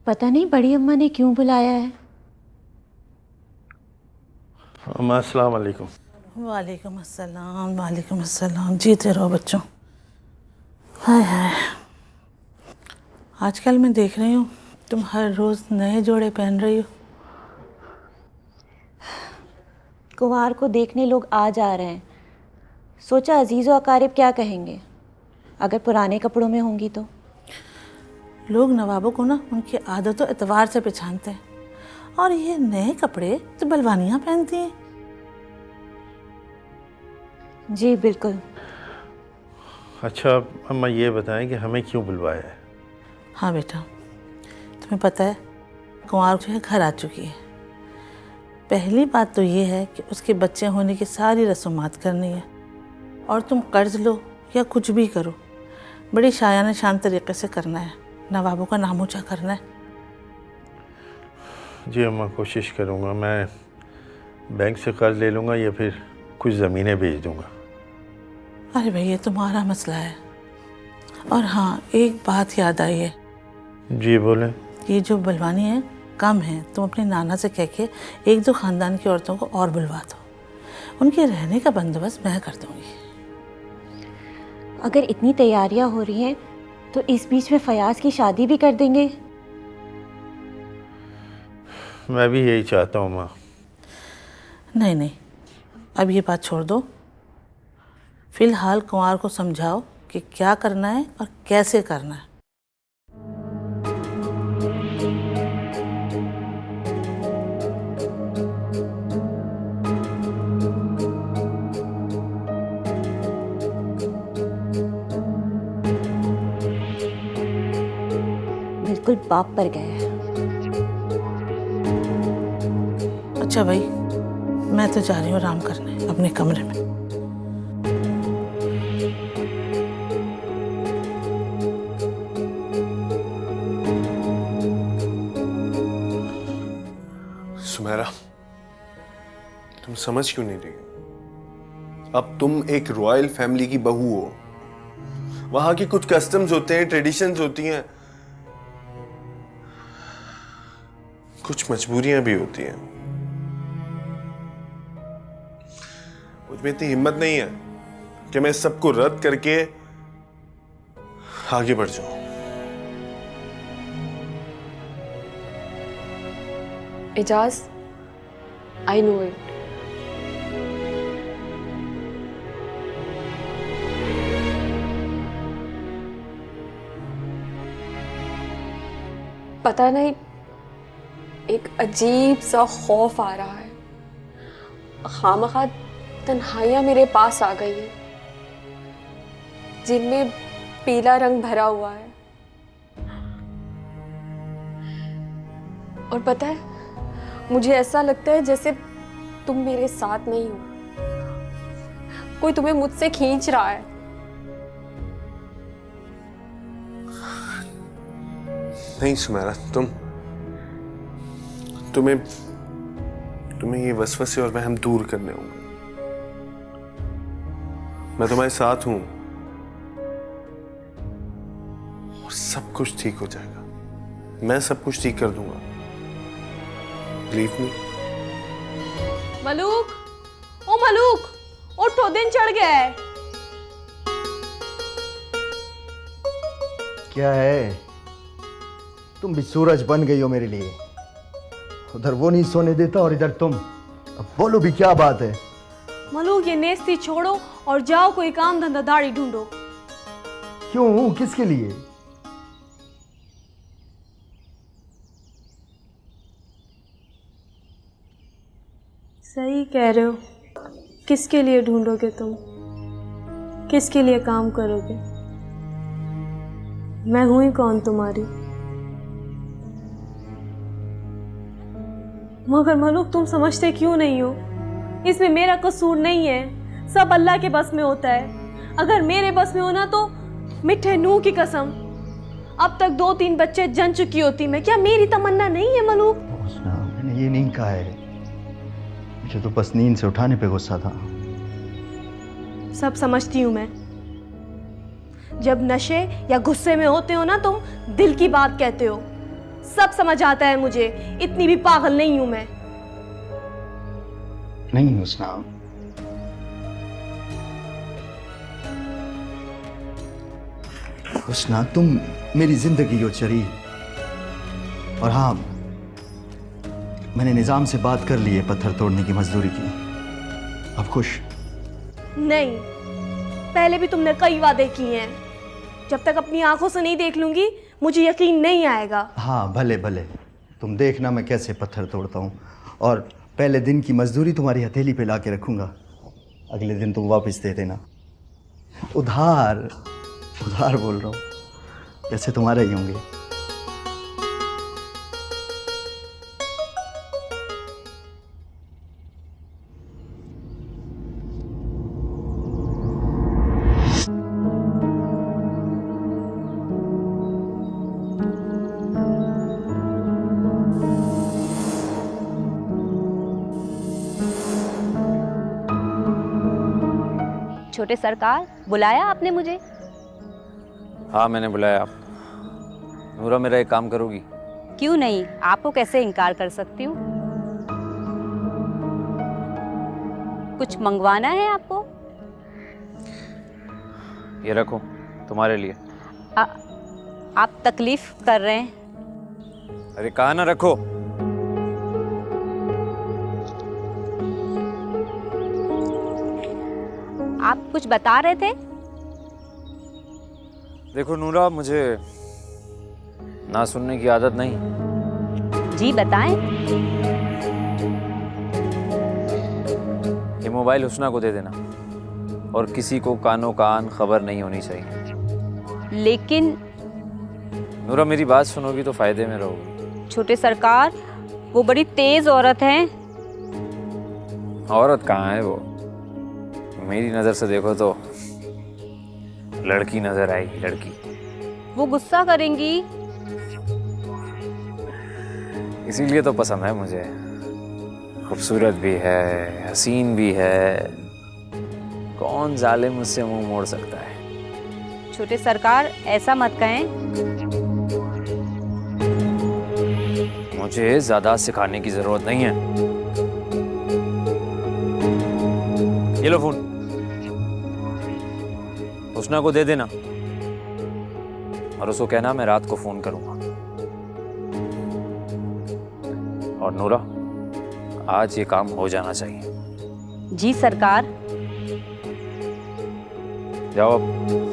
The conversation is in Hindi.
पता नहीं बड़ी अम्मा ने क्यों बुलाया है। अम्मा अस्सलाम वालेकुम। वालेकुम अस्सलाम, वालेकुम अस्सलाम। जीते रहो बच्चों। हाय हाय, आजकल मैं देख रही हूँ तुम हर रोज़ नए जोड़े पहन रही हो। कुंवार को देखने लोग आ जा रहे हैं, सोचा अजीज़ व अकारिब क्या कहेंगे अगर पुराने कपड़ों में होंगी तो। लोग नवाबों को ना उनकी आदतों एतबार से पहचानते हैं, और ये नए कपड़े तो बलवानियाँ पहनती हैं। जी बिल्कुल। अच्छा अम्मा ये बताएं कि हमें क्यों बुलवाया है? हाँ बेटा, तुम्हें पता है कुंवार जो है घर आ चुकी है। पहली बात तो ये है कि उसके बच्चे होने की सारी रसूमात करनी है, और तुम कर्ज लो या कुछ भी करो बड़ी शायाना शान तरीके से करना है, नवाबों का नाम ऊँचा करना है। जी अम्मा कोशिश करूँगा। मैं बैंक से कर्ज ले लूँगा या फिर कुछ ज़मीनें बेच दूँगा। अरे भाई ये तुम्हारा मसला है। और हाँ, एक बात याद आई है। जी बोलें। ये जो बलवानी है कम है, तुम अपने नाना से कह के एक दो ख़ानदान की औरतों को और बुलवा दो, उनके रहने का बंदोबस्त मैं कर दूँगी। अगर इतनी तैयारियां हो रही हैं तो इस बीच में फयाज की शादी भी कर देंगे। मैं भी यही चाहता हूँ माँ। नहीं नहीं, अब ये बात छोड़ दो। फिलहाल कुंवार को समझाओ कि क्या करना है और कैसे करना है। बिल्कुल बाप पर गया है। अच्छा भाई, मैं तो जा रही हूँ आराम करने अपने कमरे में। सुमेरा, तुम समझ क्यों नहीं रही? अब तुम एक रॉयल फैमिली की बहू हो। वहां की कुछ कस्टम्स होते हैं, ट्रेडिशंस होती हैं, कुछ मजबूरियां भी होती हैं। मुझ में इतनी हिम्मत नहीं है कि मैं सबको रद्द करके आगे बढ़ जाऊं। Ejaz, I know it. पता नहीं, एक अजीब सा खौफ आ रहा है। खामखा तन्हाइयां मेरे पास आ गई हैं, जिनमें पीला रंग भरा हुआ है। और पता है, मुझे ऐसा लगता है जैसे तुम मेरे साथ नहीं हो, कोई तुम्हें मुझसे खींच रहा है। नहीं सुमेरा, तुम्हें ये वसवसे और वहम दूर करने होंगे। मैं तुम्हारे साथ हूं और सब कुछ ठीक हो जाएगा। मैं सब कुछ ठीक कर दूंगा। Believe me. मलूक, ओ मलूक, उठो, दिन चढ़ गया है। क्या है? तुम भी सूरज बन गई हो मेरे लिए। उधर वो नहीं सोने देता और इधर तुम। अब बोलो भी क्या बात है? मलूक, ये नेस्ती छोड़ो और जाओ कोई काम धंधा दाढ़ी ढूंढो। क्यों? किसके लिए? सही कह रहे हो। किसके लिए ढूंढोगे तुम? किसके लिए काम करोगे? मैं हूं ही कौन तुम्हारी? मगर मलूक, तुम समझते क्यों नहीं हो? इसमें मेरा कसूर नहीं है, सब अल्लाह के बस में होता है। अगर मेरे बस में होना तो मिठे नूह की कसम अब तक 2-3 बच्चे जन चुकी होती मैं। क्या मेरी तमन्ना नहीं है मलूक? मैंने ये नहीं कहा है, मुझे तो बस नींद से उठाने पे गुस्सा था। सब समझती हूँ मैं। जब नशे या गुस्से में होते हो ना तुम, दिल की बात कहते हो। सब समझ आता है मुझे, इतनी भी पागल नहीं हूं मैं। नहीं हुस्ना, हुस्ना तुम मेरी जिंदगी हो चरी। और हाँ, मैंने निजाम से बात कर ली है पत्थर तोड़ने की मजदूरी की। अब खुश? नहीं, पहले भी तुमने कई वादे किए हैं, जब तक अपनी आंखों से नहीं देख लूंगी मुझे यकीन नहीं आएगा। हाँ भले भले, तुम देखना मैं कैसे पत्थर तोड़ता हूँ। और पहले दिन की मजदूरी तुम्हारी हथेली पे ला के रखूंगा, अगले दिन तुम वापस दे देना। उधार उधार बोल रहा हूँ, जैसे तुम्हारे ही होंगे। छोटे सरकार, बुलाया आपने मुझे? हाँ मैंने बुलाया आप। नूरा मेरा एक काम करोगी? क्यों नहीं, आपको कैसे इनकार कर सकती हूँ। कुछ मंगवाना है आपको? ये रखो तुम्हारे लिए। आप तकलीफ कर रहे हैं। अरे कहा ना रखो। आप कुछ बता रहे थे? देखो नूरा, मुझे ना सुनने की आदत नहीं। जी बताएं। ये मोबाइल हुस्ना को दे देना, और किसी को कानो कान खबर नहीं होनी चाहिए। लेकिन नूरा मेरी बात सुनोगी तो फायदे में रहोगी। छोटे सरकार, वो बड़ी तेज औरत हैं। औरत कहाँ है वो? मेरी नजर से देखो तो लड़की नजर आएगी, लड़की। वो गुस्सा करेंगी। इसीलिए तो पसंद है मुझे। खूबसूरत भी है, हसीन भी है। कौन जालिम मुझसे मुंह मोड़ सकता है? छोटे सरकार, ऐसा मत कहें। मुझे ज्यादा सिखाने की जरूरत नहीं है। ये लो फोन, हुस्ना को दे देना और उसको कहना मैं रात को फोन करूंगा। और नूरा, आज ये काम हो जाना चाहिए। जी सरकार। जाओ अब।